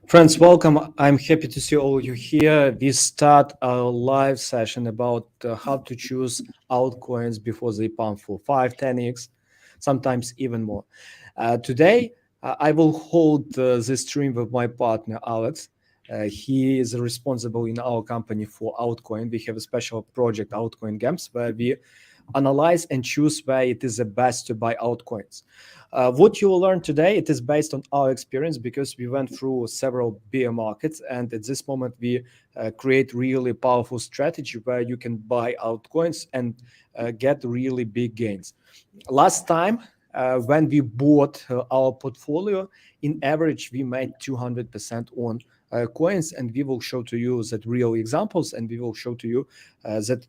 Friends, welcome. I'm happy to see all of you here. We start our live session about how to choose altcoins before they pump for 5, 10x, sometimes even more. Today, I will hold this stream with my partner, Alex. He is responsible in our company for altcoin. We have a special project, Altcoin Games, where we analyze and choose where it is the best to buy altcoins. What you will learn today, it is based on our experience because we went through several bear markets, and at this moment we create really powerful strategy where you can buy altcoins and get really big gains. Last time, when we bought our portfolio, in average we made 200% on coins, and we will show to you that real examples, and we will show to you that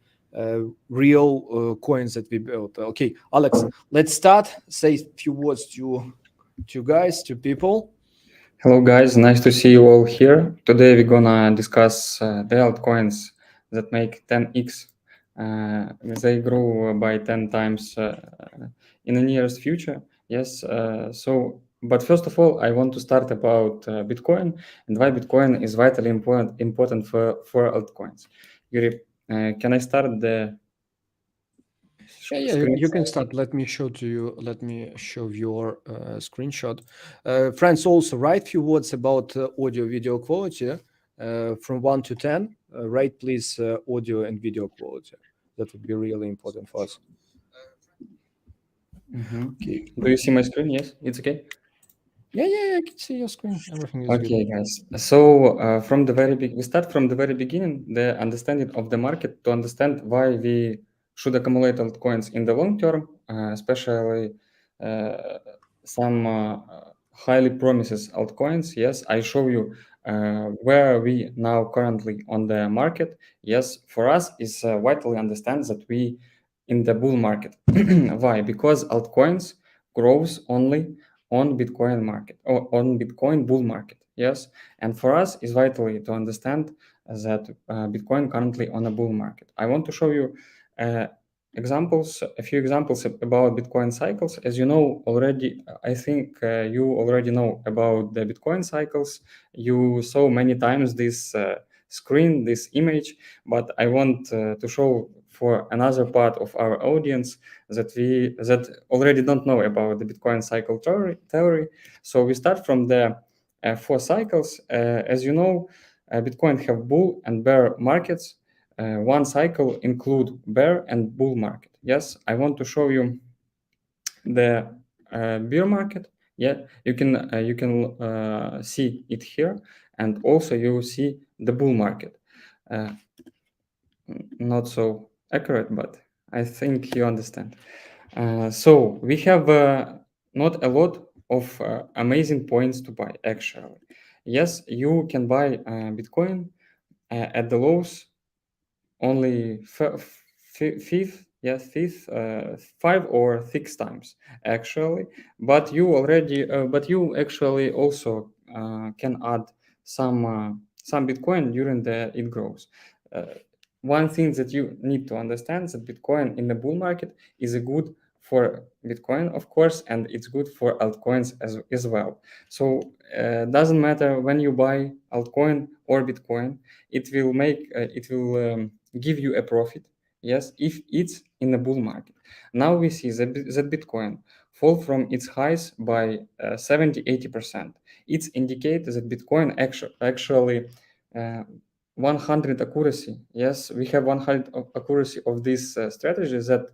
real coins that we built. Okay, Alex, let's start. Say a few words to guys, to people. Hello guys, nice to see you all here. Today we're gonna discuss the altcoins that make 10x. They grow by 10 times in the nearest future. Yes. But first of all, I want to start about Bitcoin and why Bitcoin is vitally important for altcoins. Yuri, can I start the Yeah, screen? you can start. Let me show to you. Let me show your screenshot. Friends, also write few words about audio video quality from 1 to 10. Rate please audio and video quality. That would be really important for us. Okay. Do you see my screen? Yes, it's okay. Yeah, I can see your screen. Everything is good. Okay, guys. So from the we start from the very beginning, the understanding of the market to understand why we should accumulate altcoins in the long term, especially uh, some highly promises altcoins. Yes, I show you where we now currently on the market. Yes, for us is vitally understand that we in the bull market. Why? Because altcoins grows only on Bitcoin market or on Bitcoin bull market. Yes, and for us is vitally to understand that Bitcoin currently on a bull market. I want to show you uh, a few examples about Bitcoin cycles. As you know already, I think you already know about the Bitcoin cycles. You saw many times this screen, this image, but I want to show for another part of our audience that already don't know about the Bitcoin cycle theory. So we start from the 4 cycles. As you know, Bitcoin have bull and bear markets. One cycle include bear and bull market. Yes, I want to show you the bear market. Yeah, you can see it here, and also you see the bull market. Uh, Not so accurate, but I think you understand. So we have not a lot of amazing points to buy actually. Yes, you can buy Bitcoin at the lows only fifth, 5 or 6 times actually. But you actually also can add some Bitcoin during the it grows. Uh, One thing that you need to understand that Bitcoin in the bull market is a good for Bitcoin, of course, and it's good for altcoins as well. So doesn't matter when you buy altcoin or Bitcoin, it will give you a profit. Yes, if it's in the bull market. Now we see that Bitcoin fall from its highs by 70-80%. It indicates that Bitcoin actually 100 accuracy. Yes, we have 100 accuracy of this strategy that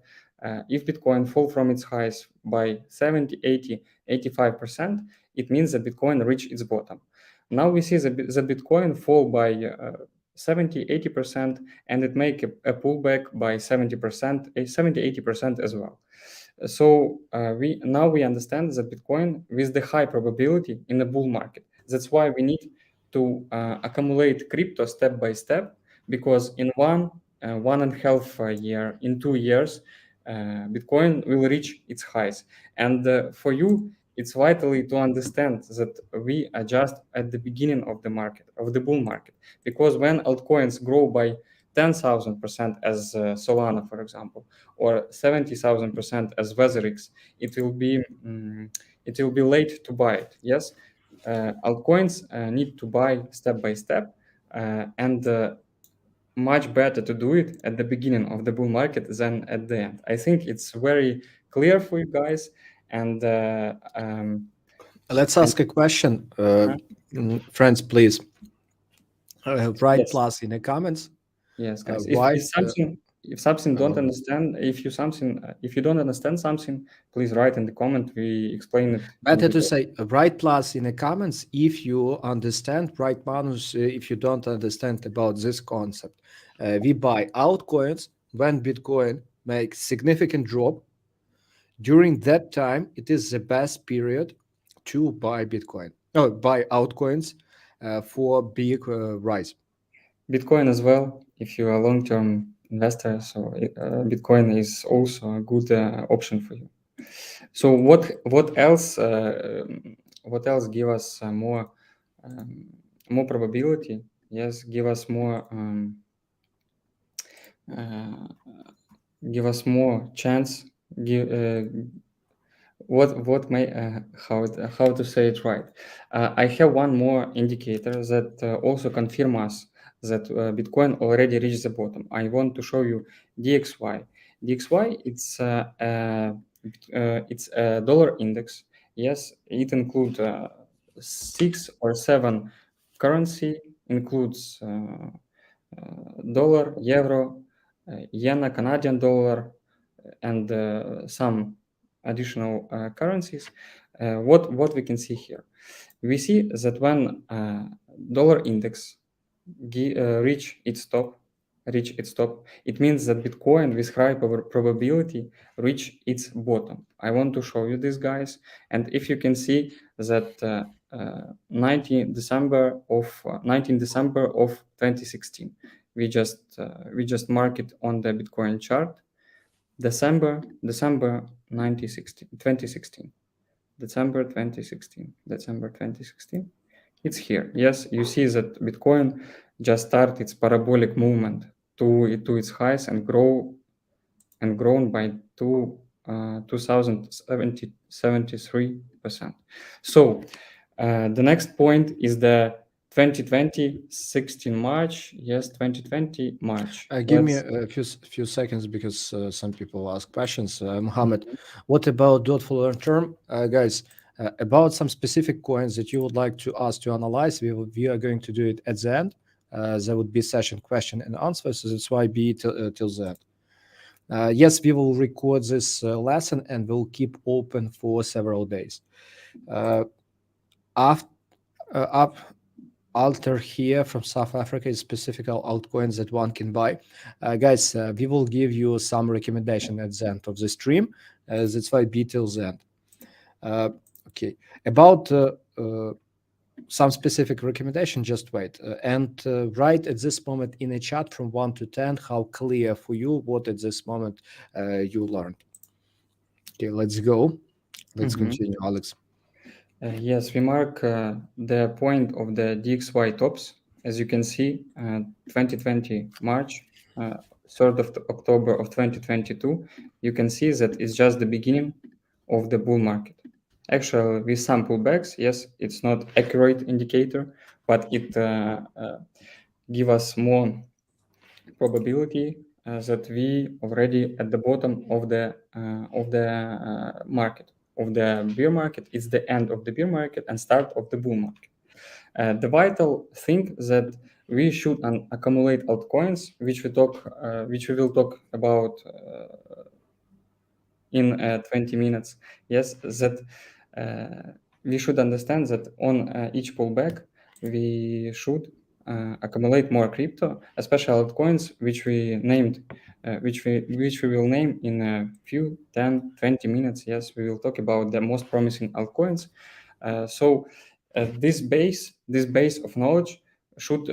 if Bitcoin fall from its highs by 70, 80, 85%, it means that Bitcoin reach its bottom. Now we see the Bitcoin fall by 70-80%, and it make a pullback by 70%, 70-80% as well. So we understand that Bitcoin with the high probability in the bull market. That's why we need to accumulate crypto step by step, because in 1.5 year, in 2 years, Bitcoin will reach its highs. And for you, it's vitally to understand that we are just at the beginning of the market, of the bull market, because when altcoins grow by 10,000% as Solana, for example, or 70,000% as WeatherX, it will be late to buy it. Yes, altcoins need to buy step by step, and much better to do it at the beginning of the bull market than at the end. I think it's very clear for you guys. And Let's and ask a question. uh, Friends, please write yes, plus in the comments. yes, guys. Why? If something don't Um, understand, if you don't understand something, please write in the comment. We explain it in Better to detail. say write plus in the comments if you understand, write minus if you don't understand about this concept. We buy altcoins when Bitcoin makes significant drop. During that time, it is the best period to buy Bitcoin. Oh, buy altcoins for big rise. Bitcoin as well, if you're a long-term investor, so Bitcoin is also a good option for you. So what else give us um, more probability? Yes, uh, give us more chance. What may how to say it right. I have one more indicator that also confirm us that Bitcoin already reached the bottom. I want to show you DXY. DXY it's a dollar index. Yes, it includes 6 or 7 currency, includes dollar, euro, yen, Canadian dollar, and some additional currencies. What we can see here, we see that when dollar index reach its top, it means that Bitcoin with high probability reach its bottom. I want to show you this, guys, and if you can see that 19 December of 2016, we just mark it on the Bitcoin chart. December 2016. December 2016. It's here. Yes, you see that Bitcoin just started its parabolic movement to its highs and grown by 2073%. So the next point is the 2020 16 March. Yes, 2020 March. Give me Let's. a few seconds because some people ask questions. Mohammed, what about dot for long term, guys? About some specific coins that you would like to us to analyze, we are going to do it at the end. There would be session question and answer, so that's why be till the end. Yes, we will record this lesson and we'll keep open for several days. After up Alter here from South Africa is specific altcoins that one can buy. Guys, we will give you some recommendation at the end of the stream. That's why be till the end. Okay, about some specific recommendation, just wait and write at this moment in a chat from 1 to 10 how clear for you what at this moment you learned. Okay, let's go. Let's Mhm. continue, Alex. Yes, we mark the point of the DXY tops. As you can see, 2020 March, 3rd of October of 2022, you can see that it's just the beginning of the bull market. Actually, with some pullbacks, yes, it's not accurate indicator, but it give us more probability that we already at the bottom of the market, of the bear market. It's the end of the bear market and start of the bull market. The vital thing that we should accumulate altcoins, which we will talk about in 20 minutes. Yes, that we should understand that on each pullback we should accumulate more crypto, especially altcoins which we named, which we will name in a few 10-20 minutes. Yes, we will talk about the most promising altcoins. So this base of knowledge should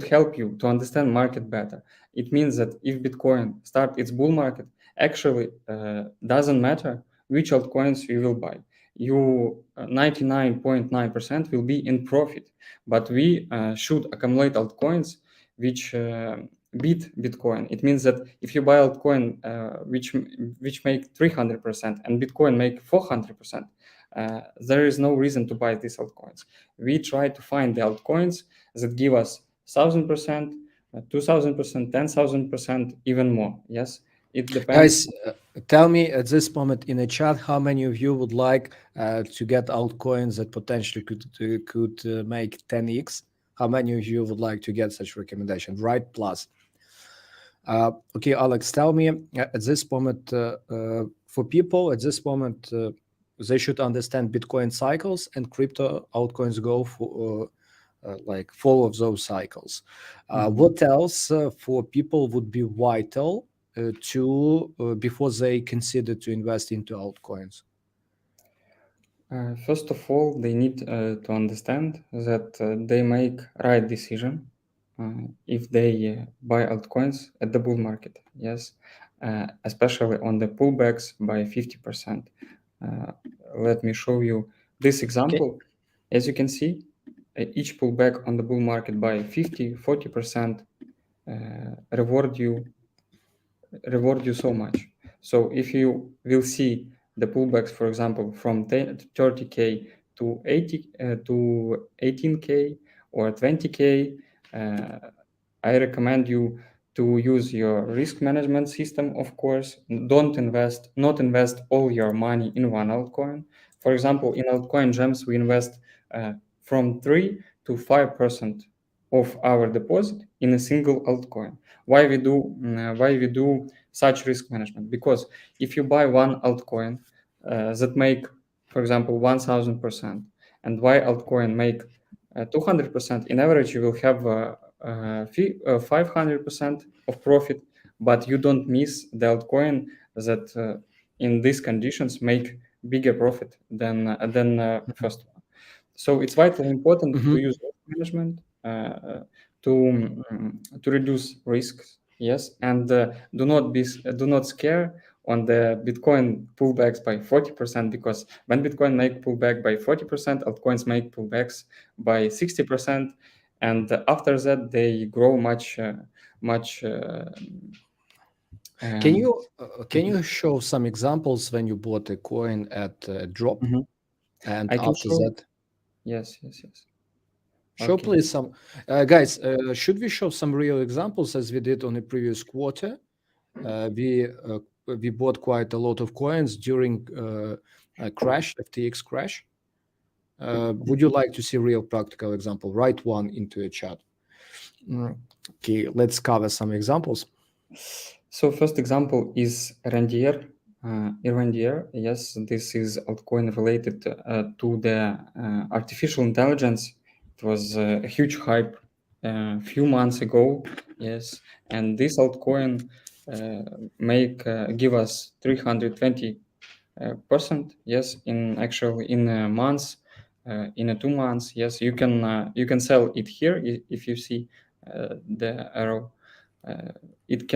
help you to understand market better. It means that if Bitcoin start its bull market, actually doesn't matter which altcoins you will buy. You 99.9% will be in profit, but we should accumulate altcoins which beat Bitcoin. It means that if you buy altcoin which make 300% and Bitcoin make 400%, there is no reason to buy these altcoins. We try to find the altcoins that give us 1,000%, 2,000%, 10,000%, even more. Yes, it depends. Guys, tell me at this moment in the chat how many of you would like to get altcoins that potentially could make 10x. How many of you would like to get such recommendation? Right, plus. Okay, Alex, tell me at this moment for people at this moment they should understand Bitcoin cycles and crypto altcoins go for like follow those cycles. What else for people would be vital to before they consider to invest into altcoins? First of all, they need to understand that they make right decision if they buy altcoins at the bull market. Yes, especially on the pullbacks by 50%. Let me show you this Okay. example. As you can see, each pullback on the bull market by 50, 40% reward you so much. So if you will see the pullbacks, for example, from 30K to 80 to 18K or 20K, I recommend you to use your risk management system, of course. Not invest all your money in one altcoin. For example, in altcoin gems, we invest from 3 to 5% of our deposit in a single altcoin. Why we do such risk management? Because if you buy one altcoin that make, for example, 1,000%, and why altcoin make 200%, in average you will have 500% of profit, but you don't miss the altcoin that in these conditions make bigger profit than first one. So it's vitally important to use risk management to reduce risks. Yes, and do not scare on the Bitcoin pullbacks by 40%, because when Bitcoin make pullback by 40%, altcoins make pullbacks by 60%, and after that they grow much. Can you show some examples when you bought a coin at a drop Mhm. and I can after show. that Yes. show Okay. please some guys should we show some real examples as we did on the previous quarter? We bought quite a lot of coins during a crash, FTX crash. Would you like to see real practical example? Write one into a chat. Okay, let's cover some examples. So first example is Rendier. Rendier, yes, this is altcoin related to the artificial intelligence. It was a huge hype a few months ago, yes, and this altcoin give us 320%, yes, in a months, in a 2 months, yes, you can sell it here if you see the arrow. It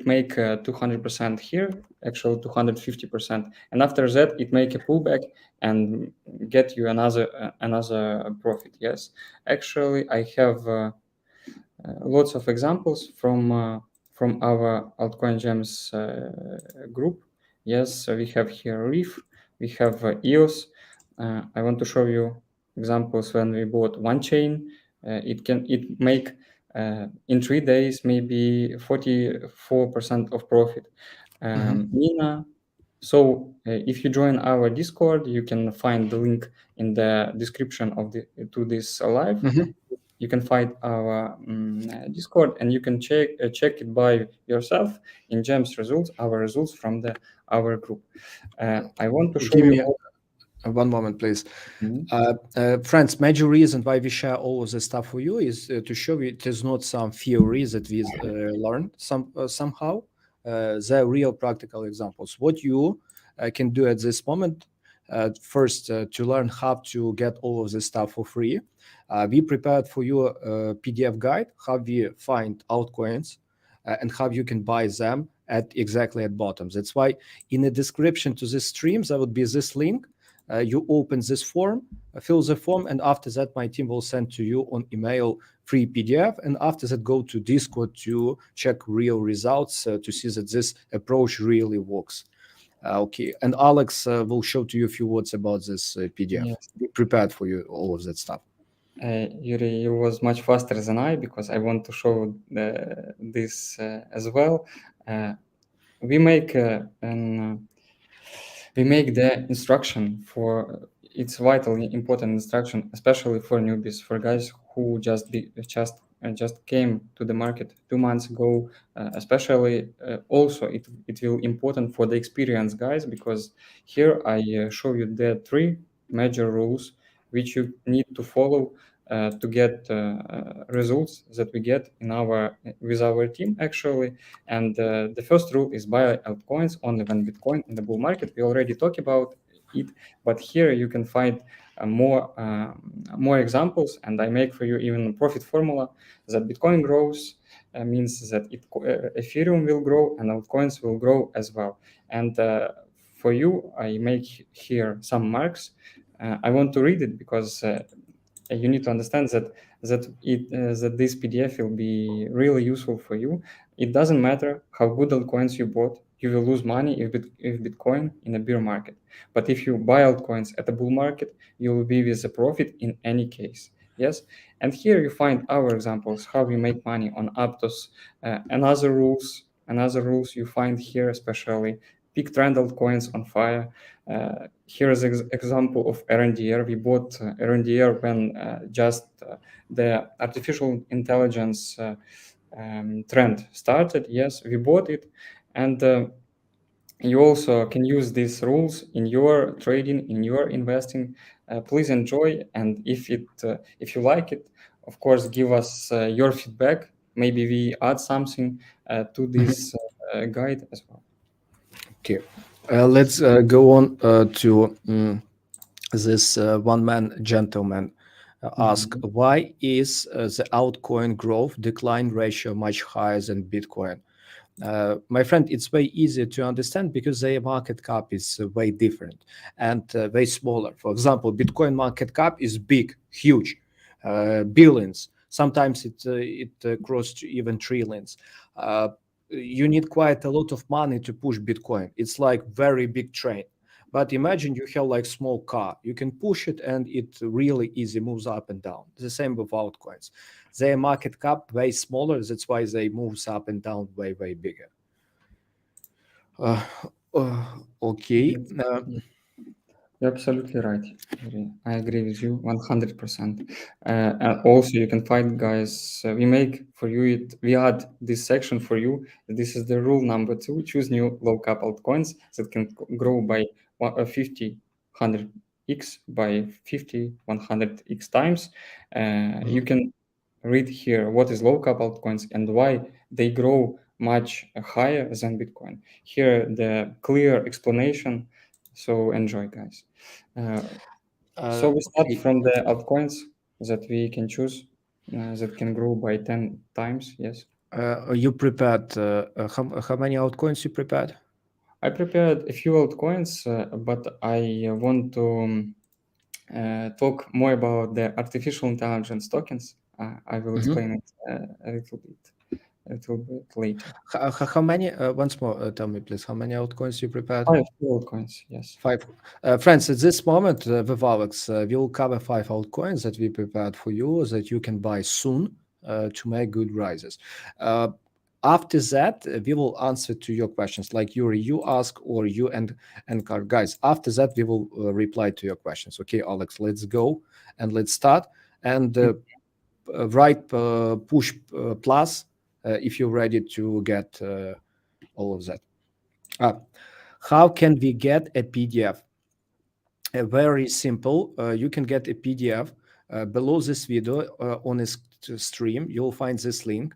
make 200% here, actually 250%, and after that it make a pullback and get you another profit. Yes, actually I have lots of examples from our altcoin gems group. Yes, we have here Reef, we have EOS. I want to show you examples when we bought one chain. It make in 3 days maybe 44% of profit. Mina. So if you join our Discord, you can find the link in the description of to this live. You can find our Discord, and you can check it by yourself in Gems results, our results from our group. I want to show Give you. me one moment, please. Mhm. Friends, major reason why we share all of this stuff for you is to show you it is not some theory that we learned somehow. They're real practical examples. What you can do at this moment, first to learn how to get all of this stuff for free. We prepared for you a PDF guide how we find altcoins and how you can buy them at exactly at bottom. That's why in the description to this stream there would be this link. You open this form, fill the form, and after that, my team will send to you on email free PDF. And after that, go to Discord to check real results to see that this approach really works. Okay, and Alex will show to you a few words about this PDF. Yes. Be prepared for you all of that stuff. Yuri, you was much faster than I because I want to show this as well. Uh, we make we make the instruction for it's vitally important instruction, especially for newbies, for guys who just came to the market 2 months ago. Especially also it will important for the experienced guys because here I show you the three major rules which you need to follow to get results that we get in our with our team actually. And the first rule is buy altcoins only when Bitcoin in the bull market. We already talked about it, but here you can find more examples, and I make for you even a profit formula that Bitcoin grows means that Ethereum will grow and altcoins will grow as well. And for you, I make here some marks. I want to read it because you need to understand that this PDF will be really useful for you. It doesn't matter how good altcoins you bought, you will lose money if Bitcoin in a bear market. But if you buy altcoins at a bull market, you will be with a profit in any case. Yes, and here you find our examples how we make money on Aptos and other rules. And other rules you find here, especially peak trend altcoins on fire. Here is an example of RNDR. We bought RNDR when just the artificial intelligence trend started. Yes, we bought it, and you also can use these rules in your trading, in your investing. Please enjoy, and if you like it, of course, give us your feedback. Maybe we add something to this guide as well. Okay, let's go on to this one man gentleman ask Mhm. why is the altcoin growth decline ratio much higher than Bitcoin? My friend, it's way easier to understand because their market cap is way different and way smaller. For example, Bitcoin market cap is big, huge, billions. Sometimes it crossed to even trillions. Uh, you need quite a lot of money to push Bitcoin. It's like very big train. But imagine you have like small car. You can push it and it really easy moves up and down. The same with altcoins. Their market cap way smaller. That's why they moves up and down way bigger. Uh, okay. Yes. You're absolutely right. Yuri. I agree with you 100%. And also, you can find, guys, we make for you we add this section for you. This is the rule number 2. Choose new low cap altcoins that can grow by 50, 100x by 50, 100x times. You Mhm. can read here what is low cap altcoins and why they grow much higher than Bitcoin. Here, the clear explanation. So enjoy, guys. Uh, so we start Okay. from the altcoins that we can choose that can grow by 10 times. Yes. You prepared how many altcoins you prepared? I prepared a few altcoins, but I want to talk more about the artificial intelligence tokens. I will Mhm. explain it a little bit later. How many? Once more, tell me please. How many altcoins you prepared? 5 altcoins, yes. Five. Friends, at this moment with Alex, we'll cover five altcoins that we prepared for you that you can buy soon to make good rises. Uh, After that, we will answer to your questions like Yuri, you ask, or you and Car. Guys, after that, we will reply to your questions. Okay, Alex, let's go and let's start. And write push plus if you're ready to get all of that. Ah, how can we get a PDF? Very simple. You can get a PDF below this video on a stream. You'll find this link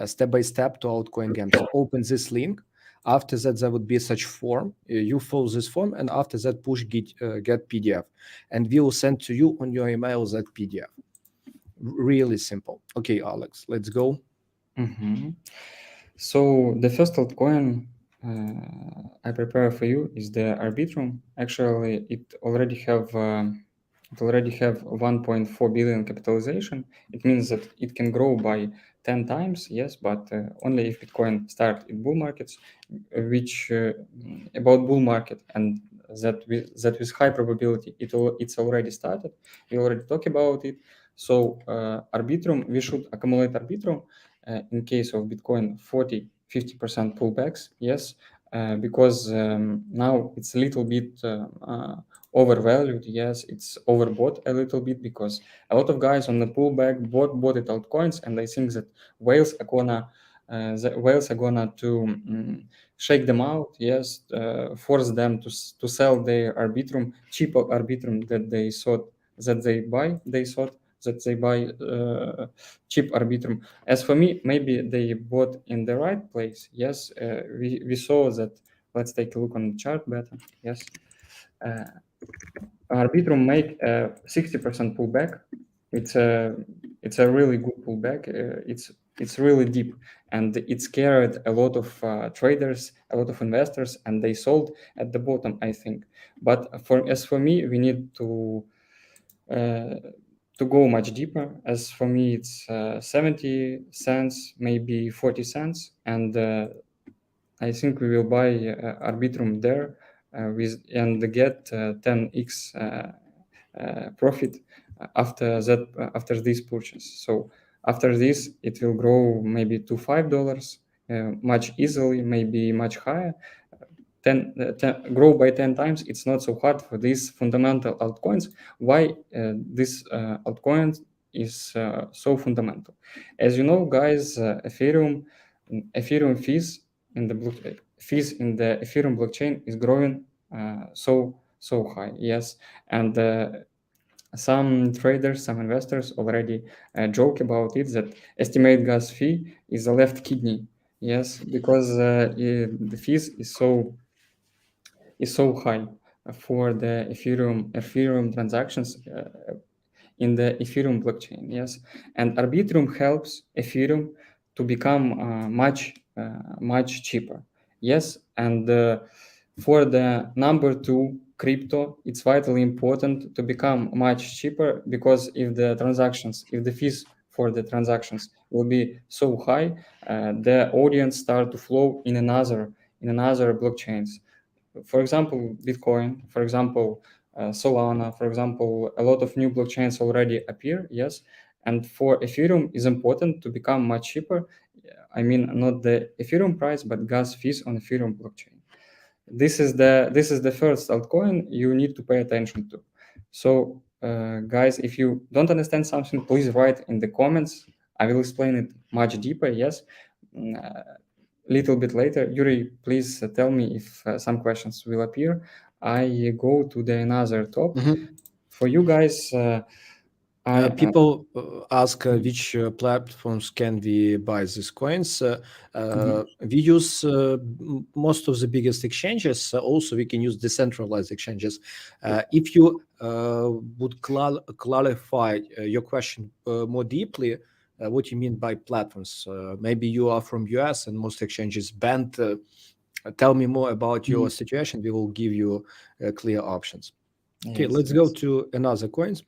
step by step to altcoin game. So open this link. After that, there would be such form. You fill this form, and after that, push get PDF, and we will send to you on your email that PDF. Really simple. Okay, Alex, let's go. Mhm. So the first altcoin I prepare for you is the Arbitrum. Actually, it already have 1.4 billion capitalization. It means that it can grow by 10 times, yes, but only if Bitcoin start in bull markets, which about bull market, and that with high probability it's already started. We already talked about it. So Arbitrum, we should accumulate Arbitrum in case of Bitcoin 40-50% pullbacks, yes, because now it's a little bit overvalued, yes, it's overbought a little bit, because a lot of guys on the pullback bought it altcoins, and I think that whales are gonna shake them out, yes, force them to sell their Arbitrum, cheap Arbitrum that they thought that they buy cheap Arbitrum. As for me, maybe they bought in the right place. Yes, we saw that. Let's take a look on the chart better. Yes, Arbitrum make a 60% pullback. It's a really good pullback. It's really deep, and it scared a lot of traders, a lot of investors, and they sold at the bottom, I think. But as for me, we need to go much deeper. As for me, it's 70 cents, maybe 40 cents, and I think we will buy Arbitrum there and get 10x profit after this purchase. So after this, it will grow maybe to $5 much easily, maybe much higher. 10 grow by 10 times. It's not so hard for these fundamental altcoins. Why this altcoin is so fundamental? As you know, guys, Ethereum fees in the Ethereum blockchain is growing so high. Yes, and some traders, some investors already joke about it, that estimate gas fee is a left kidney. Yes, because the fees is so high for the Ethereum transactions in the Ethereum blockchain. Yes, and Arbitrum helps Ethereum to become much cheaper. Yes, and for the number two crypto, it's vitally important to become much cheaper, because if the fees for the transactions will be so high, the audience start to flow in another blockchains. For example, Bitcoin, for example, Solana, for example, a lot of new blockchains already appear, yes. And for Ethereum, is important to become much cheaper. I mean, not the Ethereum price, but gas fees on Ethereum blockchain. This is the first altcoin you need to pay attention to. So, guys, if you don't understand something, please write in the comments. I will explain it much deeper. Yes. Little bit later. Yuri, please tell me if some questions will appear. I go to the another top. For you guys, people ask which platforms can we buy these coins. We use most of the biggest exchanges. Also, we can use decentralized exchanges. If you would clarify your question more deeply, what you mean by platforms? Maybe you are from US and most exchanges banned. Tell me more about your situation. We will give you clear options. Okay, yes, let's go to another coins.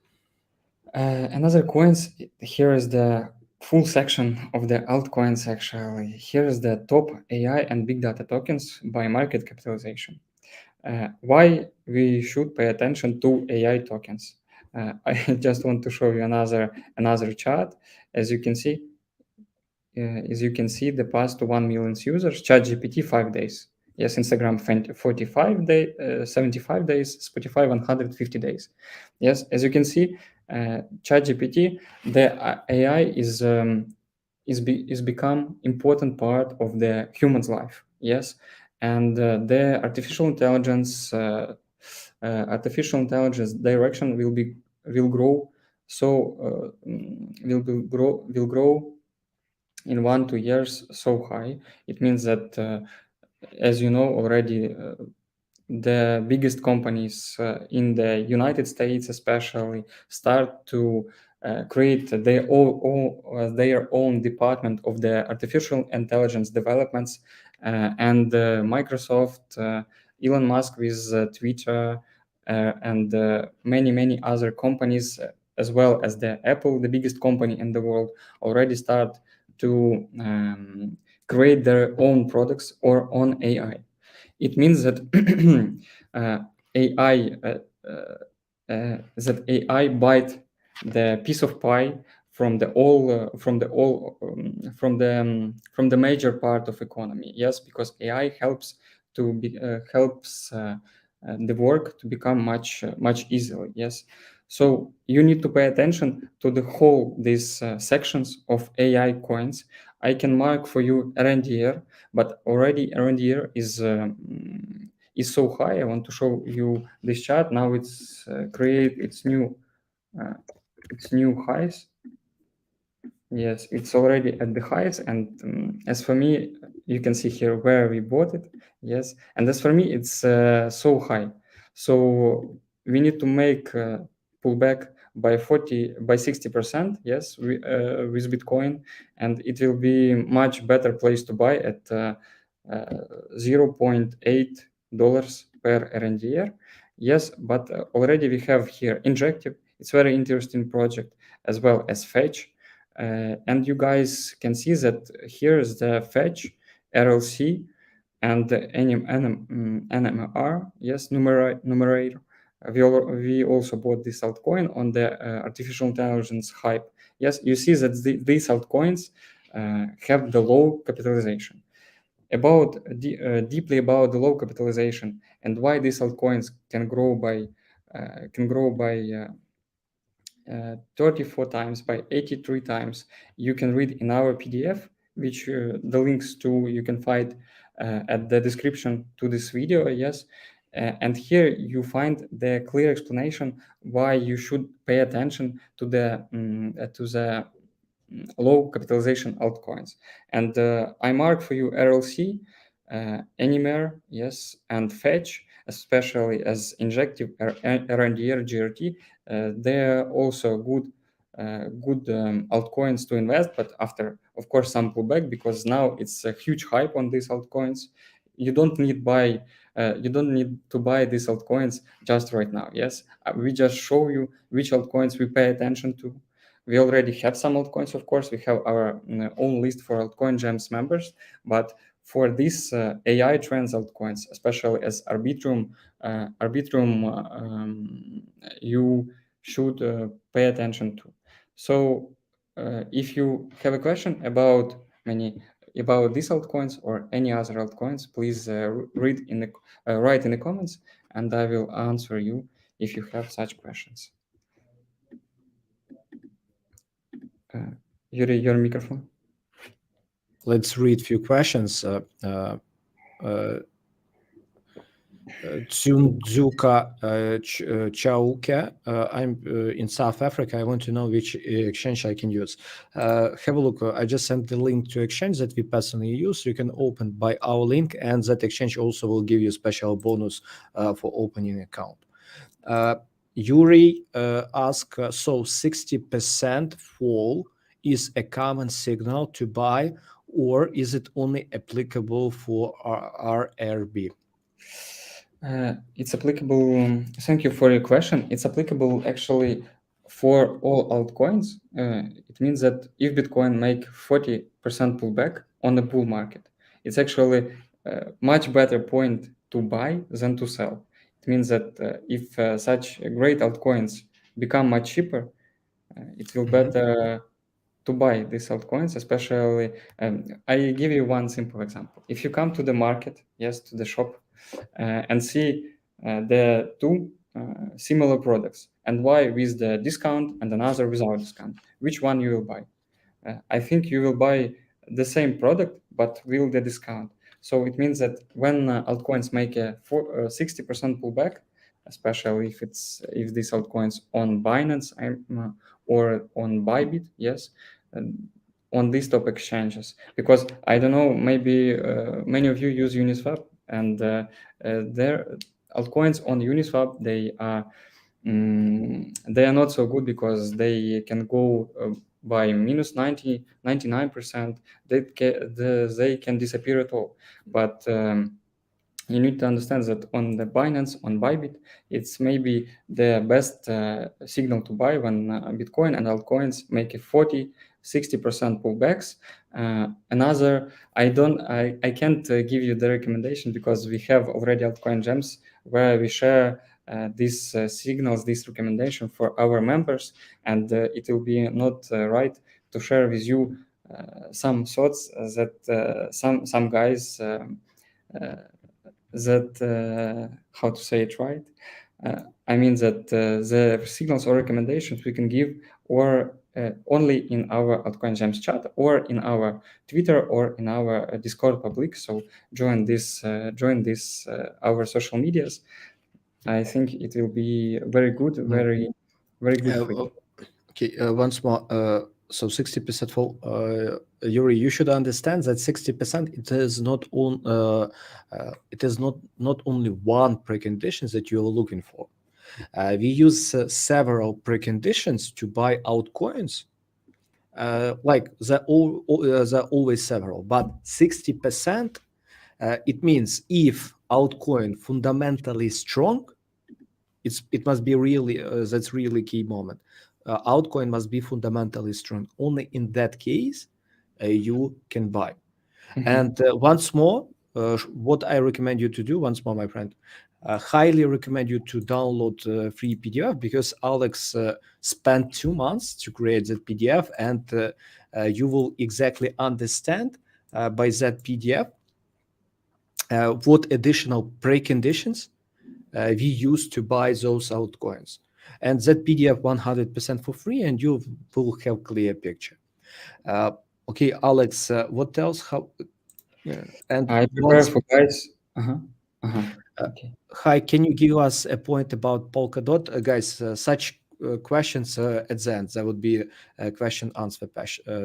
Another coins. Here is the full section of the altcoins. Actually, here is the top AI and big data tokens by market capitalization. Why we should pay attention to AI tokens? I just want to show you another chart. As you can see, the past 1 million users, ChatGPT 5 days. Yes, Instagram 45 days, 75 days, Spotify 150 days. Yes, as you can see, ChatGPT, the AI is become important part of the human's life. Yes, and the artificial intelligence direction will grow. So will grow in 1-2 years so high. It means that, as you know already, the biggest companies in the United States especially start to create their own department of the artificial intelligence developments, and Microsoft, Elon Musk with Twitter, and many other companies, as well as the Apple, the biggest company in the world, already start to create their own products or own AI. It means that AI that AI bite the piece of pie from the all from the major part of economy. Yes, because AI helps to be helps the work to become much easier. Yes, so you need to pay attention to the whole these sections of AI coins. I can mark for you RNDR, but already RNDR is so high. I want to show you this chart. Now it's create uh, its new highs. Yes, it's already at the highs, and as for me, you can see here where we bought it. Yes, and as for me, it's so high. So we need to make pullback by 60%. Yes, with Bitcoin, and it will be much better place to buy at $0.8 per RNDR. Yes, but already we have here Injective. It's very interesting project, as well as Fetch. And you guys can see that here is the fetch, RLC, and the NMR, yes, numerator. We also bought this altcoin on the artificial intelligence hype. Yes, you see that these altcoins have the low capitalization. Deeply about the low capitalization and why these altcoins can grow by 34 times by 83 times. You can read in our PDF, which the links to you can find at the description to this video. Yes, and here you find the clear explanation why you should pay attention to the low capitalization altcoins. And I mark for you RLC, Anywhere, yes, and Fetch, especially as Injective, RNDR, GRT. They're also good altcoins to invest, but after, of course, some pullback, because now it's a huge hype on these altcoins. You don't need to buy these altcoins just right now. Yes, we just show you which altcoins we pay attention to. We already have some altcoins, of course. We have our own list for altcoin gems members, but for these AI trends altcoins, especially as Arbitrum, you should pay attention to. So if you have a question about these altcoins or any other altcoins, please write in the comments, and I will answer you if you have such questions. Yuri, your microphone. Let's read a few questions. Tsunzuka Chauke. I'm in South Africa. I want to know which exchange I can use. Have a look. I just sent the link to exchange that we personally use. You can open by our link, and that exchange also will give you a special bonus for opening account. Yuri asked, so 60% fall is a common signal to buy, or is it only applicable for RRB? It's applicable. Thank you for your question. It's applicable actually for all altcoins. It means that if Bitcoin make 40% pullback on the bull market, it's actually a much better point to buy than to sell. It means that if such great altcoins become much cheaper, it will better to buy these altcoins, especially. I give you one simple example. If you come to the market, yes, to the shop, and see the two similar products, and why with the discount and another without discount, which one you will buy? I think you will buy the same product, but with the discount. So it means that when altcoins make a 60% pullback, especially if these altcoins on Binance or on Bybit, yes, on these top exchanges, because I don't know, maybe many of you use Uniswap, and their altcoins on Uniswap, they are not so good because they can go by minus 99%. They can disappear at all. But you need to understand that on the Binance, on Bybit, it's maybe the best signal to buy when Bitcoin and altcoins make a 40 60% pullbacks. Another, I can't give you the recommendation because we have already altcoin gems where we share these signals, this recommendation for our members, and it will be not right to share with you some thoughts that some guys that how to say it right. I mean that the signals or recommendations we can give or only in our altcoin gems chat or in our Twitter or in our Discord public. So join this our social medias. I think it will be very good, very good for you. Okay, once more. So 60% fall. Yuri, you should understand that 60% it is not not only one precondition that you are looking for. We use several preconditions to buy altcoins. Like they're always several, but 60%. It means if altcoin fundamentally strong, it must be really that's really key moment. Altcoin must be fundamentally strong. Only in that case, you can buy. And once more, what I recommend you to do, once more, my friend, highly recommend you to download free PDF because Alex spent 2 months to create that PDF, and you will exactly understand by that PDF what additional preconditions we use to buy those altcoins. And that PDF 100% for free, and you will have clear picture. Okay, Alex, what else? How? And I prepare for guys. Okay. Hi, can you give us a point about Polkadot? Guys, such questions at the end. There would be a question answer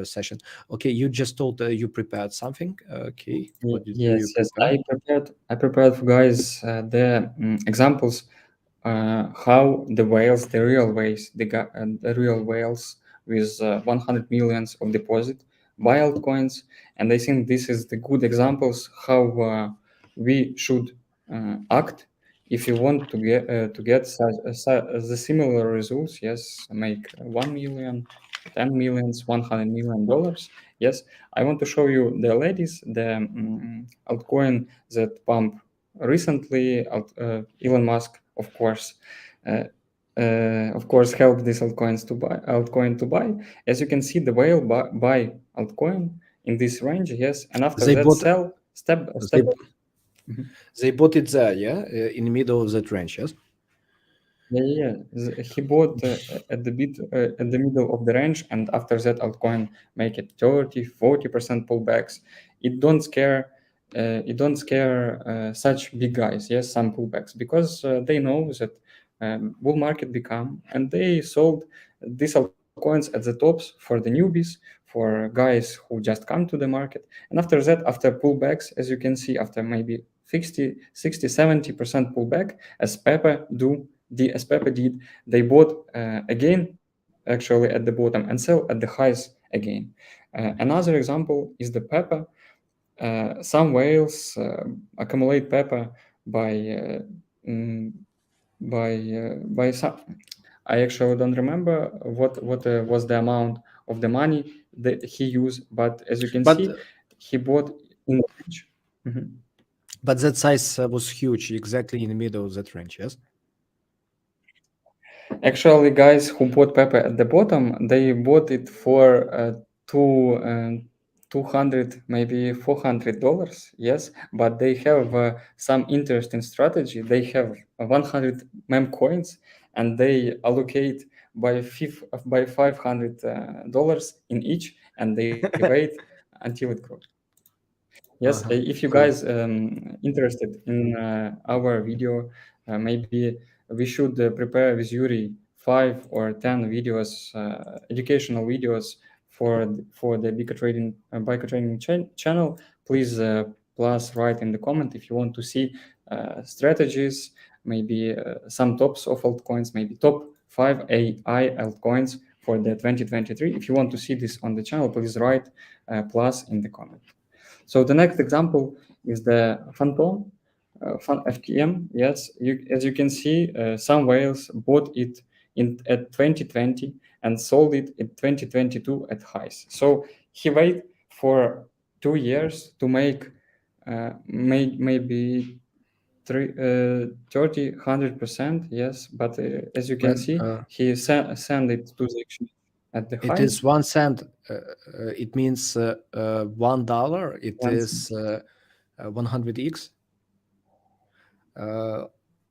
session. Okay, you just told you prepared something. Okay, what did you Yes. prepare? I prepared for guys the examples how the whales, the real whales, the real whales with 100 millions of deposit buy altcoins, and I think this is the good examples how we should act if you want to get the similar results. Yes, make 1 million, 10 millions, 100 million dollars. Yes, I want to show you the ladies, the altcoin that pump recently. Elon Musk, uh, helped these altcoin to buy. As you can see, the whale buy altcoin in this range. Yes, and after They that bought sell step by they step. Mhm. they bought it there, yeah, in the middle of that range, yes. Yeah. He bought at the middle of the range, and after that, altcoin make it 30-40% pullbacks. It don't scare. Such big guys. Yes, some pullbacks because they know that bull market become, and they sold these altcoins at the tops for the newbies, for guys who just come to the market. And after that, after pullbacks, as you can see, after maybe 50, 60, 70% pullback, as Pepe did, they bought again actually at the bottom and sell at the highs again. Another example is the Pepe. Some whales accumulate Pepe by mm, by some. I actually don't remember what was the amount of the money that he used, but as you can But see, he bought in the range. Mhm. but that size was huge, exactly in the middle of that range, yes. Actually, guys who bought Pepe at the bottom, they bought it for two, 200, maybe $400. Yes, but they have some interesting strategy. They have 100 mem coins, and they allocate by $500 in each, and they wait until it grows. Yes, if you Cool. guys interested in our video, maybe we should prepare with Yuri 5 or 10 videos, educational videos for the BikoTrading channel. Please plus write in the comment if you want to see strategies, maybe some tops of altcoins, maybe top 5 AI altcoins for the 2023. If you want to see this on the channel, please write plus in the comment. So the next example is the Phantom, FTM. Yes, as you can see, some whales bought it at 2020, and sold it in 2022 at highs. So he waited for 2 years to make maybe 100%, yes, but as you can see, he sent it to the exchange at the It highs. is 1 cent. It means $1. It is 100x.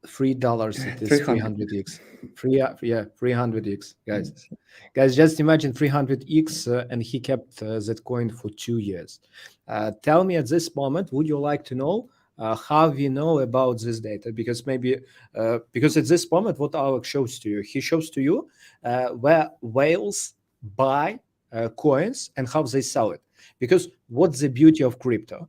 $3. It is 300x. 300x, guys. Yes. Guys, just imagine 300x, and he kept that coin for 2 years. Tell me at this moment, would you like to know how we know about this data? Because maybe, because at this moment, what Alex shows to you, he shows to you where whales buy coins and how they sell it. Because what's the beauty of crypto?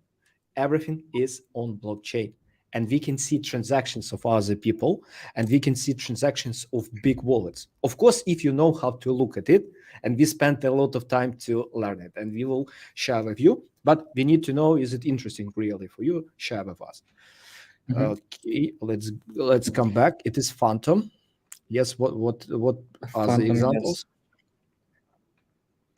Everything is on blockchain, and we can see transactions of other people, and we can see transactions of big wallets. Of course, if you know how to look at it, and we spent a lot of time to learn it, and we will share with you, but we need to know, is it interesting really for you? Share with us. Okay, let's come back. It is Phantom. Yes, what are the Phantom, examples?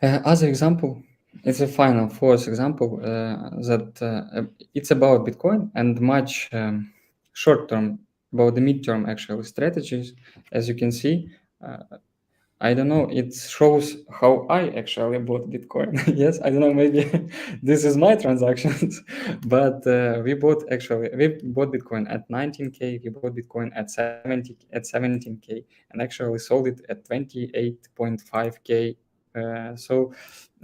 yes. As an example, it's a final fourth example that it's about Bitcoin and much short term, about the midterm actual strategies. As you can see, I don't know, it shows how I actually bought Bitcoin. Yes, I don't know, maybe this is my transactions, but we bought Bitcoin at 19K, we bought Bitcoin at 17K, and actually sold it at 28.5K. So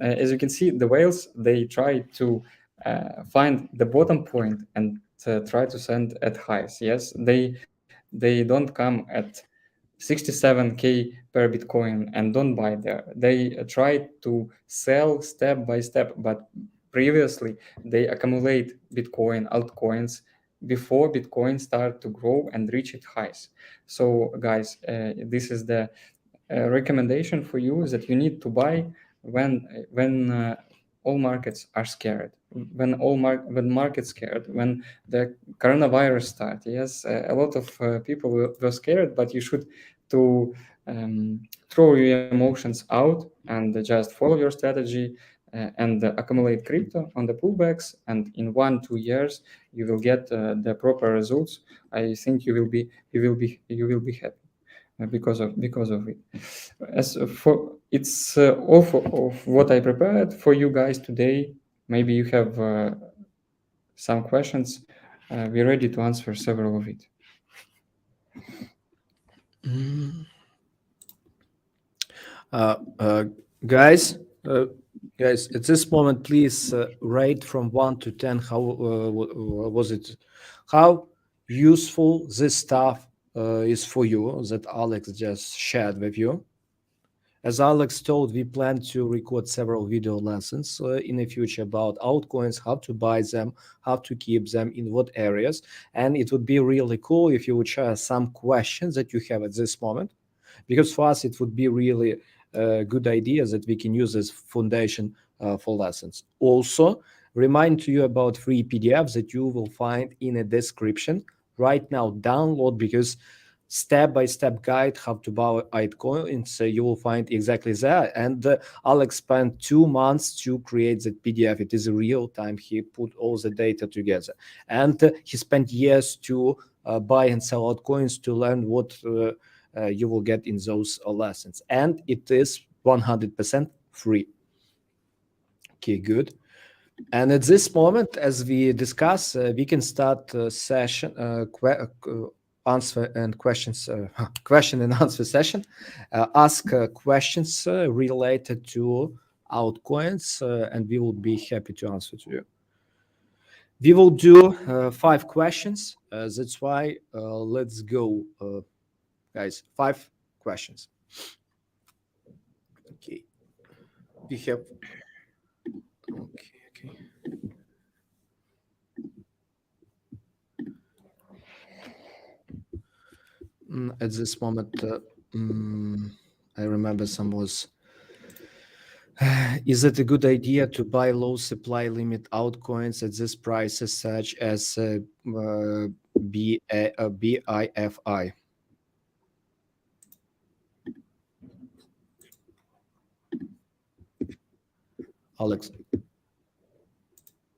as you can see, the whales, they try to find the bottom point and try to send at highs. Yes, they don't come at 67K per Bitcoin and don't buy there. They try to sell step by step, but previously they accumulate Bitcoin, altcoins before Bitcoin start to grow and reach its highs. So guys, this is the recommendation for you, that you need to buy when all markets are scared, when markets scared, when the coronavirus start. Yes, a lot of people were scared, but you should to throw your emotions out and just follow your strategy and accumulate crypto on the pullbacks, and in 1-2 years you will get the proper results. I think you will be happy because of it. As for it's all of what I prepared for you guys today. Maybe you have some questions. We're ready to answer several of it. Guys, guys, at this moment, please rate from 1 to 10. How was it? How useful this stuff is for you that Alex just shared with you? As Alex told, we plan to record several video lessons in the future about altcoins, how to buy them, how to keep them, in what areas. And it would be really cool if you would share some questions that you have at this moment, because for us, it would be really a good idea that we can use as foundation for lessons. Also, remind to you about free PDFs that you will find in a description right now. Download, because step-by-step guide how to buy altcoins you will find exactly there. And Alex spent 2 months to create that PDF. It is real time. He put all the data together, and he spent years to buy and sell altcoins to learn what you will get in those lessons, and it is 100% free. Okay, good. And at this moment, as we discuss, we can start session answer and questions question and answer session. Ask questions related to altcoins, and we will be happy to answer to you. We will do 5 questions. That's why let's go, guys. 5 questions. Okay. We have. Okay. At this moment, I remember some was. Is it a good idea to buy low supply limit altcoins at this prices, such as BIFI? Alex?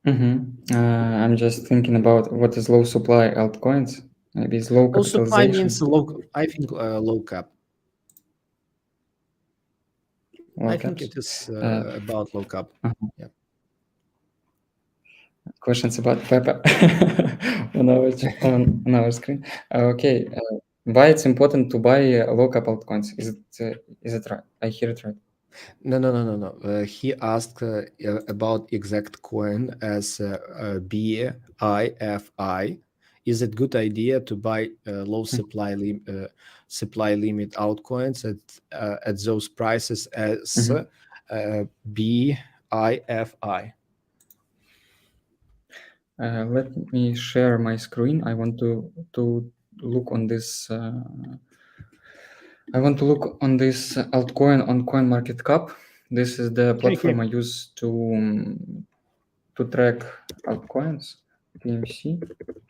I'm just thinking about what is low supply altcoins. Maybe it's low Low supply means capitalization. low. I think low cap. Low I think caps. it is Uh, about low cap. uh-huh. Yeah. Questions about Pepper on our screen. Okay, why it's important to buy low cap altcoins? Is it right? I hear it right. No. He asked about exact coin as BIFI. Is it good idea to buy low supply limit altcoins at those prices as Mhm. BIFI? Let me share my screen. I want to look on this. I want to look on this altcoin on CoinMarketCap. This is the Okay. platform I use to track altcoins. TMC,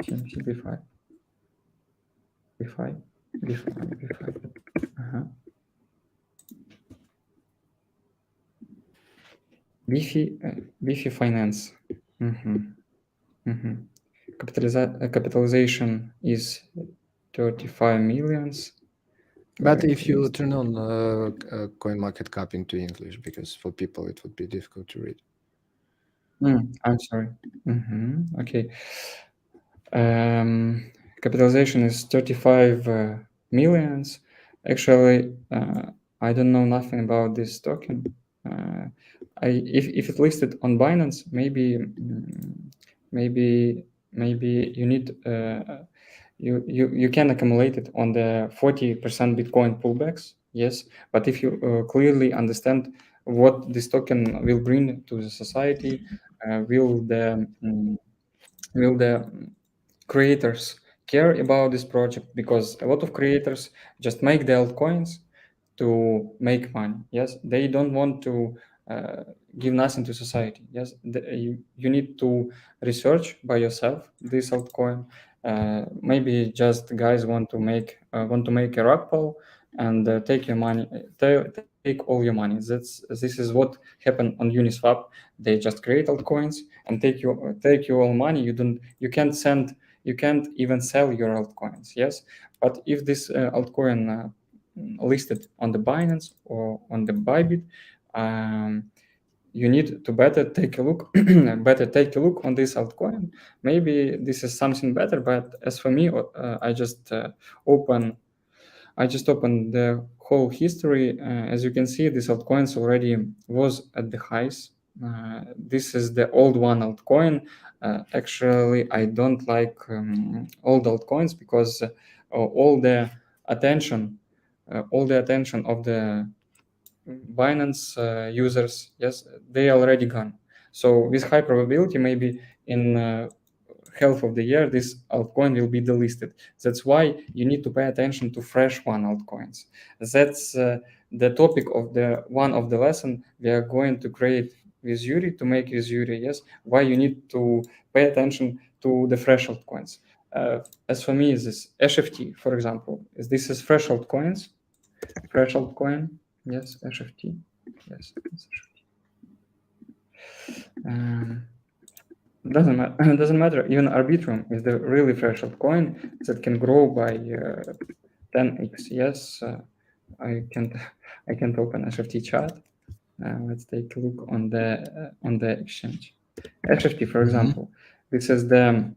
TMC B5, B5, B5, B5. Uh-huh. Beefy Finance. Mhm, mhm. Capitalization is 35 millions. Where But it's if you listed. turn on CoinMarketCap into English, because for people it would be difficult to read. I'm sorry. Okay. Um, Capitalization is 35 millions. Actually, I don't know nothing about this token. Uh, if it's listed on Binance, maybe you need you can accumulate it on the 40% Bitcoin pullbacks. Yes, but if you clearly understand what this token will bring to the society, will the creators care about this project, because a lot of creators just make the altcoins to make money. Yes, they don't want to uh, give nothing to society. Yes, you need to research by yourself this altcoin. Maybe just guys want to make a rug pull and take your money, take all your money. This is what happened on Uniswap. They just create altcoins and take your all money. You can't even sell your altcoins. Yes, but if this altcoin listed on the Binance or on the Bybit, um, you need to better take a look on this altcoin. Maybe this is something better, but as for me, open I just opened the whole history. As you can see, this altcoins already was at the highs. This is the old one altcoin. Actually, I don't like old altcoins because all the attention, all the attention of the Binance users, yes, they already gone. So with high probability, maybe in half of the year, this altcoin will be delisted. That's why you need to pay attention to fresh one altcoins. That's the topic of the one of the lesson we are going to create with Yuri, to make with Yuri. Yes, why you need to pay attention to the fresh altcoins. As for me, this HFT, for example, this is fresh altcoins, fresh altcoin. Yes, HFT. Yes, it's HFT. Doesn't matter. Doesn't matter. Even Arbitrum is the really fresh altcoin that can grow by 10x. Yes, I can't. I can't open HFT chart. Let's take a look on the exchange. HFT, for example, this is the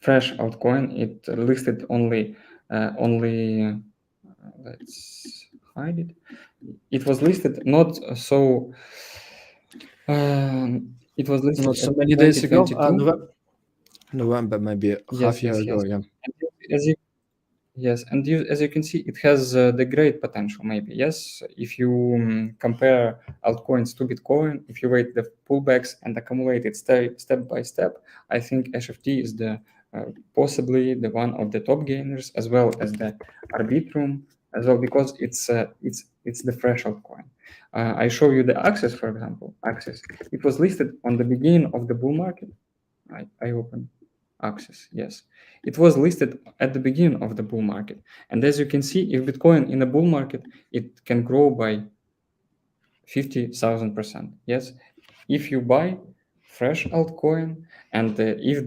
fresh altcoin. It listed only. Let's hide it. It was listed not so. It was listed Not so at many days ago. 2022. November, maybe half Yes, year yes, ago. yes. Yeah. And as you can see, it has the great potential. Maybe yes, if you compare altcoins to Bitcoin, if you wait the pullbacks and accumulate it step by step, I think HFT is the possibly the one of the top gainers, as well as the Arbitrum as well, because it's the fresh altcoin. I show you the Access, for example. Access. It was listed on the beginning of the bull market. I open Access. Yes, it was listed at the beginning of the bull market, and as you can see, if Bitcoin in a bull market, it can grow by 50,000%. Yes, if you buy fresh altcoin, and if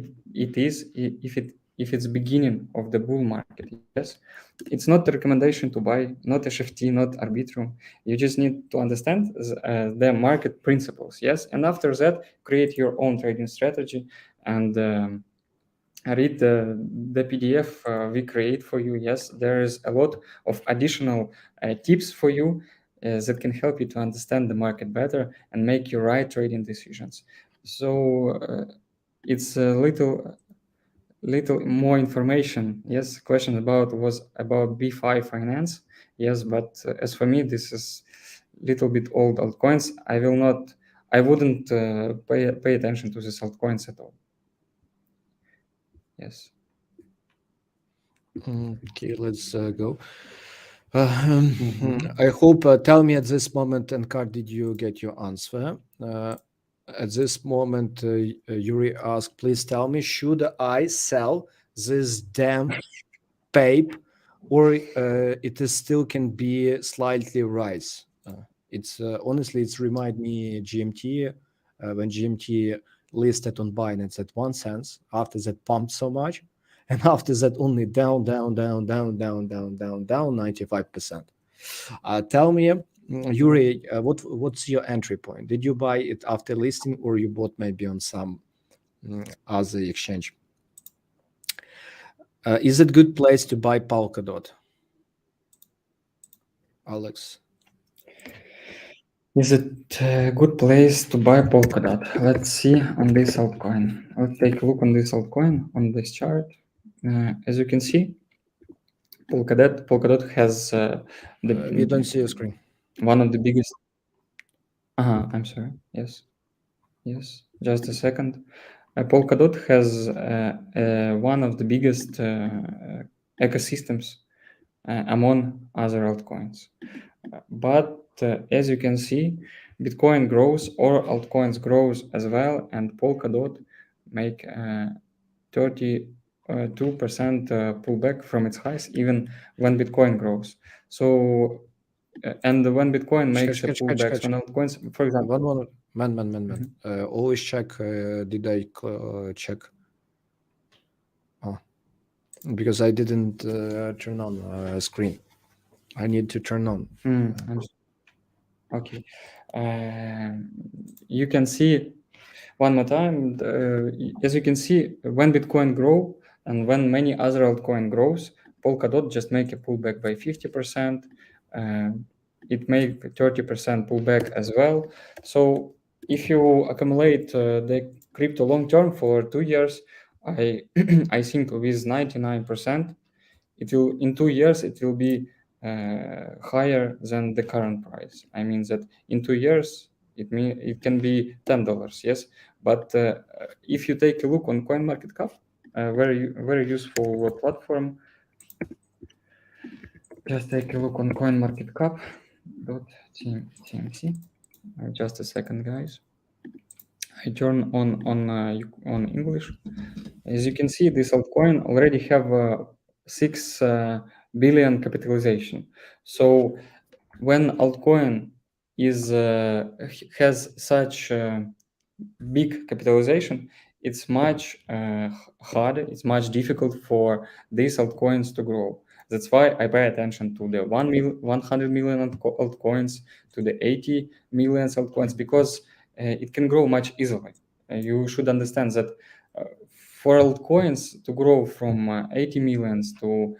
it's beginning of the bull market, yes, it's not a recommendation to buy, not HFT, not Arbitrum. You just need to understand the market principles. Yes, and after that, create your own trading strategy and read the PDF we create for you. Yes, there is a lot of additional tips for you that can help you to understand the market better and make your right trading decisions. So it's a little more information. Yes, question was about B5 finance. Yes, but as for me, this is little bit old altcoins. I wouldn't pay attention to these altcoins at all. Yes. Okay, let's go. I hope, tell me at this moment, Enkar, did you get your answer? At this moment, Yuri asked, please tell me, should I sell this damn pape, or it is still can be slightly rise? It's honestly, it's remind me GMT, when GMT listed on Binance at 1 cent, after that pumped so much, and after that only down 95%. Tell me, Yuri, what's your entry point? Did you buy it after listing, or you bought maybe on some other exchange? Is it good place to buy Polkadot, Alex? Is it a good place to buy Polkadot? Let's see on this altcoin. Let's take a look on this altcoin on this chart. As you can see, Polkadot has We don't see your screen. one of the biggest. I'm sorry. Yes. Just a second. Polkadot has one of the biggest ecosystems among other altcoins. But as you can see, Bitcoin grows or altcoins grows as well, and Polkadot make 32% pullback from its highs even when Bitcoin grows. So and when Bitcoin makes a pullback on altcoins, for example, one man. Always check. Did I check? Oh, because I didn't turn on screen. I need to turn on. Okay. You can see one more time. As you can see, when Bitcoin grow and when many other altcoin grows, Polkadot just make a pullback by 50%. It make 30% pullback as well. So if you accumulate the crypto long term for 2 years, I I think with 99%, it will in 2 years it will be higher than the current price. I mean that in 2 years it can be $10. Yes, but if you take a look on CoinMarketCap, very useful platform. Just take a look on CoinMarketCap.tmc. Just a second, guys. I turn on English. As you can see, this altcoin already have 6 billion capitalization. So when altcoin has such big capitalization, it's much harder, it's much difficult for these altcoins to grow. That's why I pay attention to the 100 million altcoins, to the 80 million altcoins, because it can grow much easily. You should understand that for altcoins to grow from 80 millions to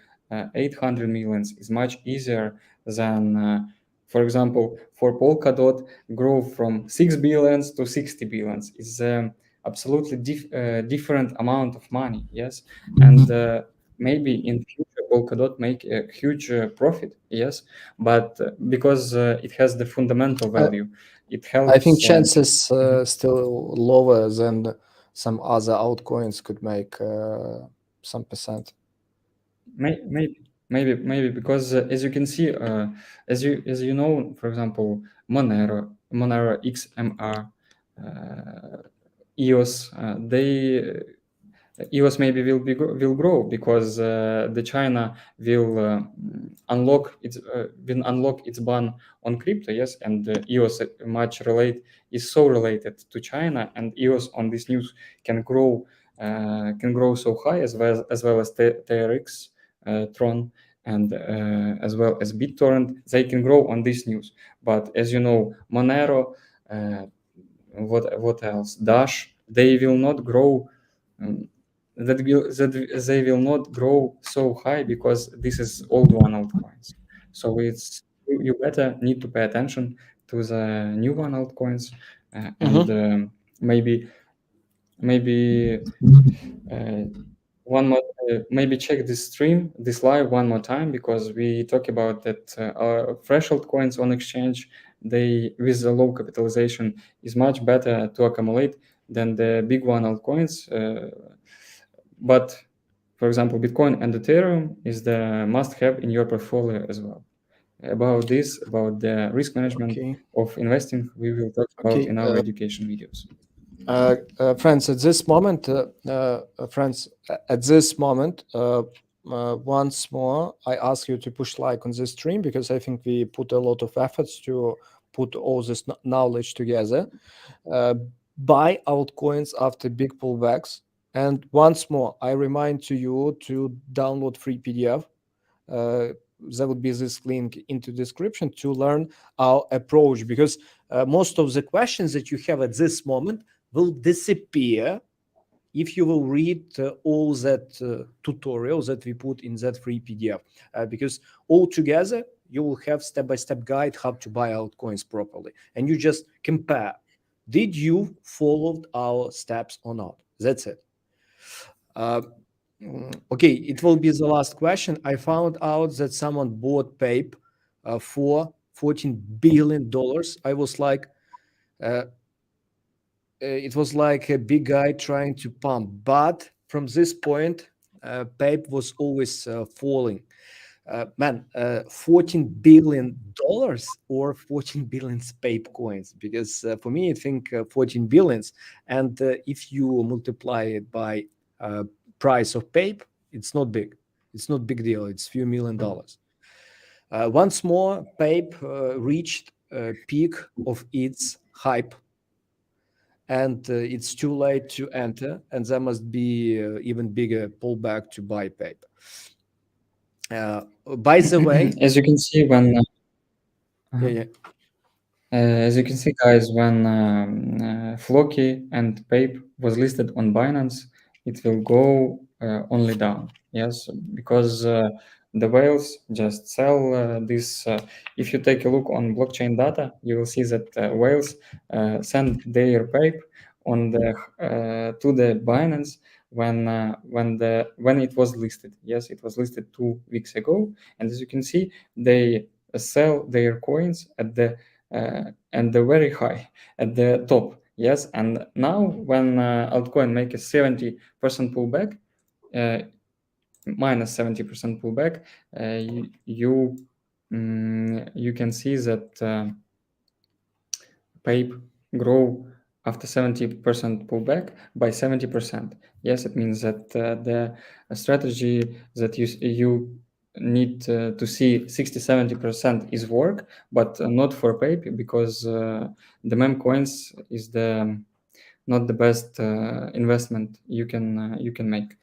800 millions is much easier than, for example, for Polkadot, grow from 6 billions to 60 billions. Is absolutely different amount of money, yes? And maybe in future Polkadot make a huge profit, yes? But because it has the fundamental value, it helps. I think chances still lower than some other altcoins could make some percent. Maybe because as you can see, as you know, for example, Monero XMR, EOS, EOS maybe will grow because the China will unlock its ban on crypto, yes, and EOS is so related to China, and EOS on this news can grow so high as well as TRX, Tron, and as well as BitTorrent. They can grow on this news, but as you know, Monero, what else? Dash, they will not grow. um, that they will not grow so high because this is old one altcoins. So you better need to pay attention to the new one altcoins, and maybe uh, one more maybe check this live one more time, because we talk about that our threshold coins on exchange, they with the low capitalization is much better to accumulate than the big one altcoins, but for example, Bitcoin and Ethereum is the must-have in your portfolio as well. About the risk management Okay. of investing, we will talk about Okay. in our education videos. Friends, at this moment, once more, I ask you to push like on this stream, because I think we put a lot of efforts to put all this knowledge together. Buy altcoins after big pullbacks. And once more, I remind to you to download free PDF. There would be this link into description to learn our approach, because most of the questions that you have at this moment will disappear if you will read all that tutorials that we put in that free PDF, because altogether you will have step-by-step guide how to buy altcoins properly, and you just compare, did you follow our steps or not? That's it. Okay, it will be the last question. I found out that someone bought Pape for $14 billion. I was like, it was like a big guy trying to pump. But from this point, Pape was always falling. Man, $14 billion or 14 billion Pape coins? Because for me, I think 14 billions. And if you multiply it by price of Pape, it's not big. It's not big deal. It's few $1,000,000. Once more, Pape reached a peak of its hype, and it's too late to enter, and there must be even bigger pullback to buy Pape. By the way, As you can see, when yeah, yeah. as you can see, guys, when Floki and Pape was listed on Binance, it will go only down. Yes, because the whales just sell this. If you take a look on blockchain data, you will see that whales send their Pape on the to the Binance when it was listed. Yes, it was listed 2 weeks ago, and as you can see, they sell their coins and the very high at the top. Yes, and now when altcoin make a 70% pullback, minus 70% pullback, you can see that Pape grow after 70% pullback by 70%. Yes, it means that the strategy that you need to see 60-70% is work, but not for Pape, because the meme coins is the not the best investment you can make.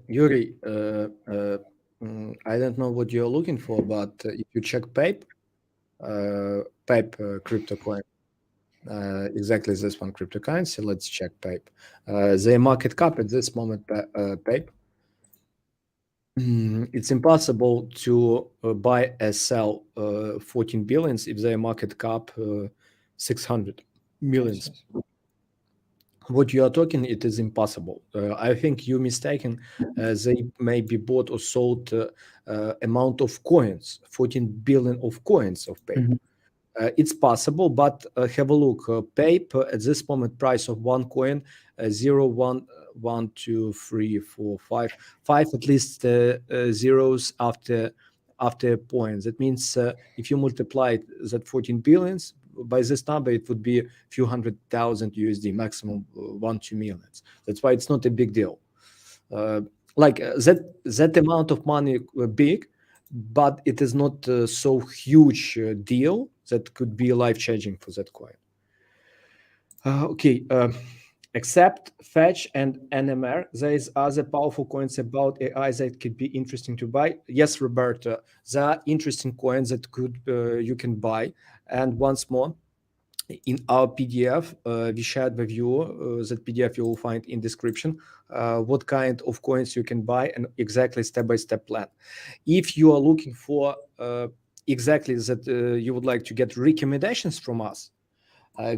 Yuri, I don't know what you're looking for, but if you check Pape, crypto coin, exactly this one cryptocurrency. Let's check Pape. Their market cap at this moment, Pape. It's impossible to buy and sell 14 billions if their market cap 600 millions. Yes. What you are talking, it is impossible. I think you're mistaken. They maybe bought or sold amount of coins, 14 billion of coins of Pape. Mhm. It's possible, but have a look. Pape at this moment, price of one coin, 0, 1, 1, 2, 3, 4, 5, 5 at least zeros after a point. That means if you multiply that 14 billions by this number, it would be a few $100,000 USD, maximum 1-2 millions. That's why it's not a big deal. That amount of money big, but it is not so huge deal that could be life changing for that coin. Okay. Except Fetch and NMR, there is other powerful coins about AI that could be interesting to buy. Yes, Roberto, there are interesting coins that could you can buy. And once more, in our PDF, we shared with you that PDF you will find in description. What kind of coins you can buy and exactly step-by-step plan. If you are looking for exactly that you would like to get recommendations from us,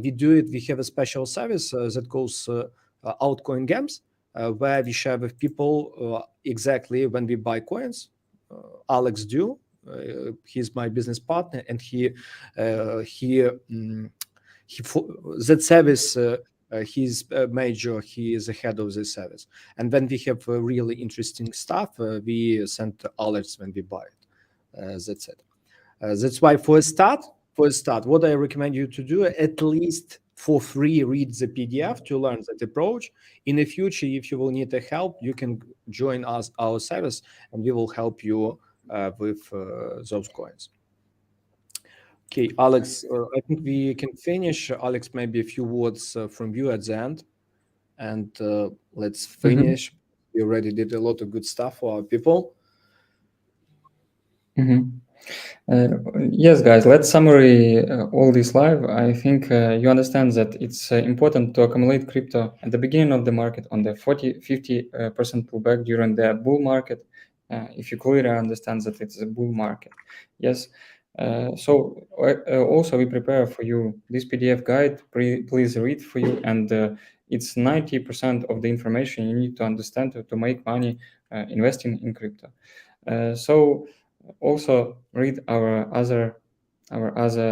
we do it. We have a special service that calls Altcoin Games, where we share with people exactly when we buy coins. Alex do. He's my business partner, and that service. He's a major. He is the head of the service. And when we have really interesting stuff, we send alerts when we buy it. That's it. That's why for a start, what I recommend you to do, at least for free, read the PDF to learn that approach. In the future, if you will need the help, you can join us, our service, and we will help you with those coins. Okay, Alex, I think we can finish. Alex, maybe a few words from you at the end, and let's finish. We already did a lot of good stuff for our people. Yes, guys, let's summary all this live. I think you understand that it's important to accumulate crypto at the beginning of the market on the 50% pullback during the bull market. If you clearly understand that it's a bull market. Yes. Also we prepare for you this PDF guide. Please read for you, and it's 90% of the information you need to understand to make money investing in crypto. Also read our other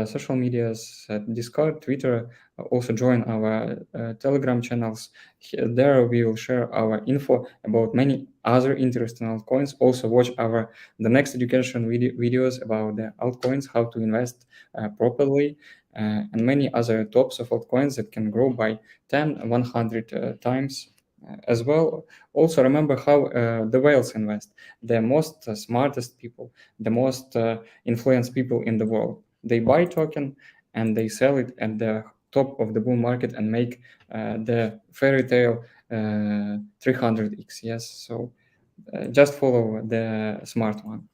social medias, Discord, Twitter. Also join our Telegram channels. There we will share our info about many other interesting altcoins. Also watch the next education videos about the altcoins, how to invest properly, and many other tops of altcoins that can grow by 10, 100 times. As well, also remember how the whales invest. The most smartest people, the most influenced people in the world. They buy token and they sell it at the top of the bull market and make the fairy tale 300x. Yes, so just follow the smart one.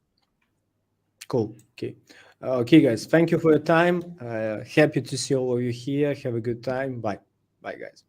Cool. Okay. Okay, guys. Thank you for your time. Happy to see all of you here. Have a good time. Bye. Bye, guys.